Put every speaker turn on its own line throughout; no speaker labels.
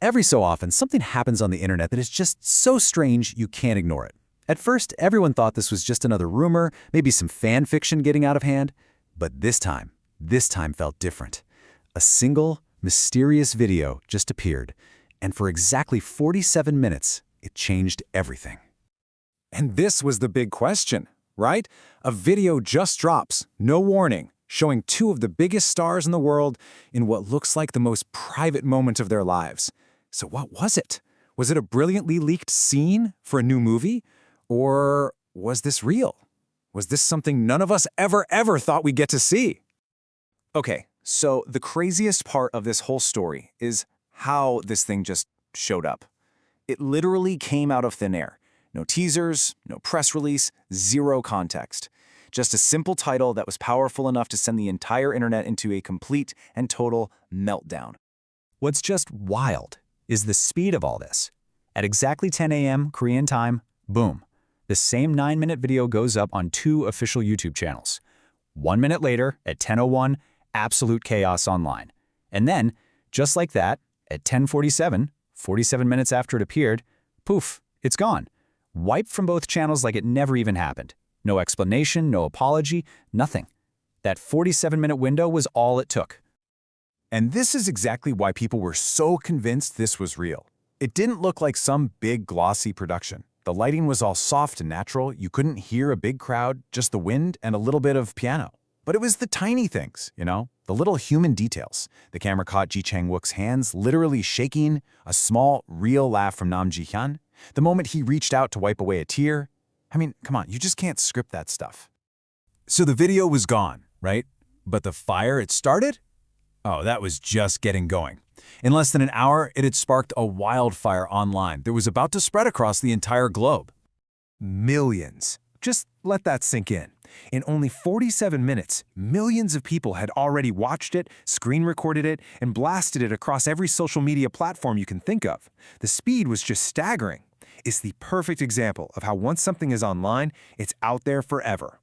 Every so often, something happens on the internet that is just so strange you can't ignore it. At first, everyone thought this was just another rumor, maybe some fan fiction getting out of hand. But this time felt different. A single, mysterious video just appeared, and for exactly 47 minutes, it changed everything.
And this was the big question, right? A video just drops, no warning, showing two of the biggest stars in the world in what looks like the most private moment of their lives. So what was it? Was it a brilliantly leaked scene for a new movie? Or was this real? Was this something none of us ever thought we'd get to see? Okay, so the craziest part of this whole story is how this thing just showed up. It literally came out of thin air. No teasers, no press release, zero context. Just a simple title that was powerful enough to send the entire internet into a complete and total meltdown.
What's just wild is the speed of all this. At exactly 10 a.m. Korean time, boom. The same 9-minute video goes up on 2 official YouTube channels. 1 minute later, at 10:01, absolute chaos online. And then, just like that, at 10:47, 47 minutes after it appeared, poof, it's gone. Wiped from both channels like it never even happened. No explanation, no apology, nothing. That 47-minute window was all it took.
And this is exactly why people were so convinced this was real. It didn't look like some big glossy production. The lighting was all soft and natural. You couldn't hear a big crowd, just the wind and a little bit of piano. But it was the tiny things, the little human details. The camera caught Chang Wook's hands literally shaking, a small, real laugh from Hyun. The moment he reached out to wipe away a tear. I mean, come on, you just can't script that stuff. So the video was gone, right? But the fire it started? Oh, that was just getting going. In less than an hour, it had sparked a wildfire online that was about to spread across the entire globe. Millions. Just let that sink in. In only 47 minutes, millions of people had already watched it, screen recorded it, and blasted it across every social media platform you can think of. The speed was just staggering. It's the perfect example of how once something is online, it's out there forever.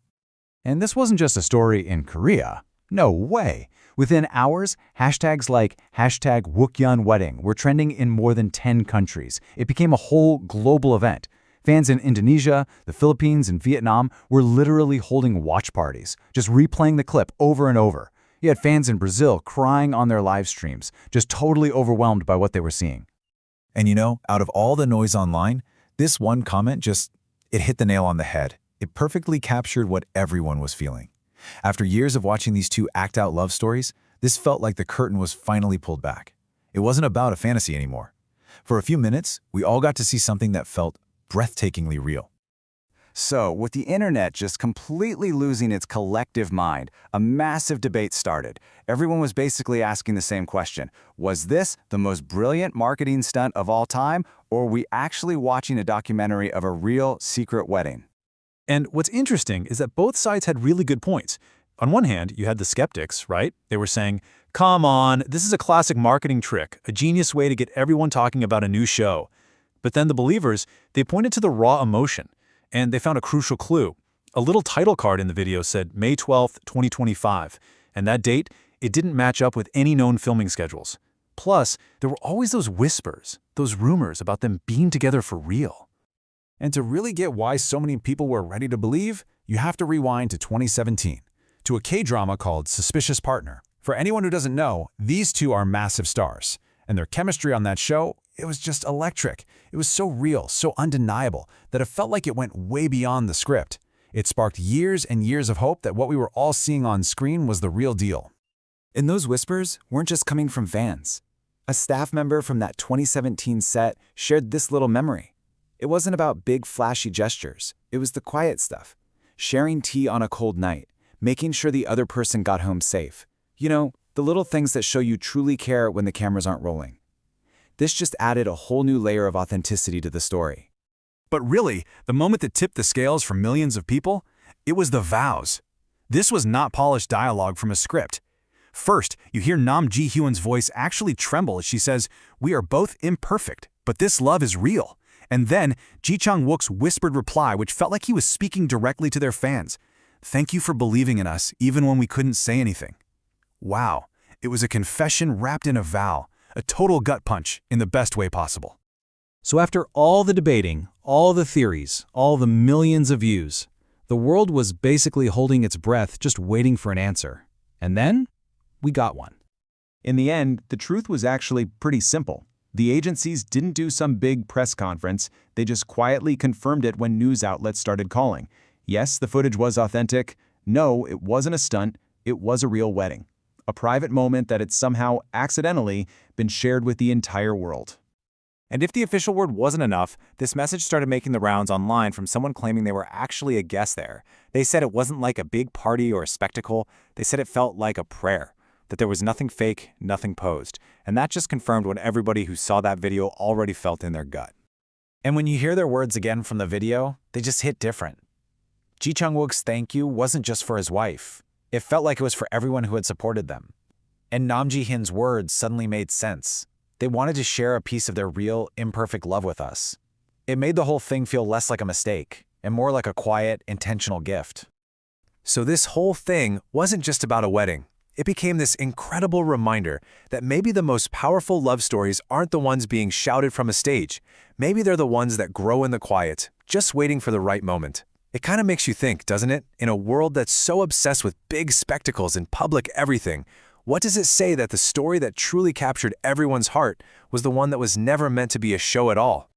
And this wasn't just a story in Korea. No way. Within hours, hashtags like #WookYeon were trending in more than 10 countries. It became a whole global event. Fans in Indonesia, the Philippines, and Vietnam were literally holding watch parties, just replaying the clip over and over. You had fans in Brazil crying on their live streams, just totally overwhelmed by what they were seeing.
And out of all the noise online, this one comment it hit the nail on the head. It perfectly captured what everyone was feeling. After years of watching these two act out love stories, this felt like the curtain was finally pulled back. It wasn't about a fantasy anymore. For a few minutes, we all got to see something that felt breathtakingly real. So, with the internet just completely losing its collective mind, a massive debate started. Everyone was basically asking the same question. Was this the most brilliant marketing stunt of all time, or were we actually watching a documentary of a real secret wedding?
And what's interesting is that both sides had really good points. On one hand, you had the skeptics, right? They were saying, come on, this is a classic marketing trick, a genius way to get everyone talking about a new show. But then the believers, they pointed to the raw emotion, and they found a crucial clue. A little title card in the video said May 12th, 2025, and that date, it didn't match up with any known filming schedules. Plus, there were always those whispers, those rumors about them being together for real.
And to really get why so many people were ready to believe, you have to rewind to 2017, to a K-drama called Suspicious Partner. For anyone who doesn't know, these two are massive stars, and their chemistry on that show, it was just electric. It was so real, so undeniable, that it felt like it went way beyond the script. It sparked years and years of hope that what we were all seeing on screen was the real deal. And those whispers weren't just coming from fans. A staff member from that 2017 set shared this little memory. It wasn't about big, flashy gestures. It was the quiet stuff. Sharing tea on a cold night, making sure the other person got home safe. The little things that show you truly care when the cameras aren't rolling. This just added a whole new layer of authenticity to the story. But really, the moment that tipped the scales for millions of people, it was the vows. This was not polished dialogue from a script. First, you hear Nam Ji-hyun's voice actually tremble as she says, "We are both imperfect, but this love is real." And then, Chang Wook's whispered reply, which felt like he was speaking directly to their fans. "Thank you for believing in us, even when we couldn't say anything." Wow, it was a confession wrapped in a vow, A total gut punch in the best way possible.
So after all the debating, all the theories, all the millions of views, the world was basically holding its breath just waiting for an answer. And then, we got one.
In the end, the truth was actually pretty simple. The agencies didn't do some big press conference, they just quietly confirmed it when news outlets started calling. Yes, the footage was authentic. No, it wasn't a stunt, it was a real wedding. A private moment that had somehow accidentally been shared with the entire world.
And if the official word wasn't enough, this message started making the rounds online from someone claiming they were actually a guest there. They said it wasn't like a big party or a spectacle. They said it felt like a prayer, that there was nothing fake, nothing posed. And that just confirmed what everybody who saw that video already felt in their gut. And when you hear their words again from the video, they just hit different. Chang Wook's thank you wasn't just for his wife. It felt like it was for everyone who had supported them. And Hyun's words suddenly made sense. They wanted to share a piece of their real, imperfect love with us. It made the whole thing feel less like a mistake and more like a quiet, intentional gift. So this whole thing wasn't just about a wedding. It became this incredible reminder that maybe the most powerful love stories aren't the ones being shouted from a stage. Maybe they're the ones that grow in the quiet, just waiting for the right moment. It kind of makes you think, doesn't it? In a world that's so obsessed with big spectacles and public everything, what does it say that the story that truly captured everyone's heart was the one that was never meant to be a show at all?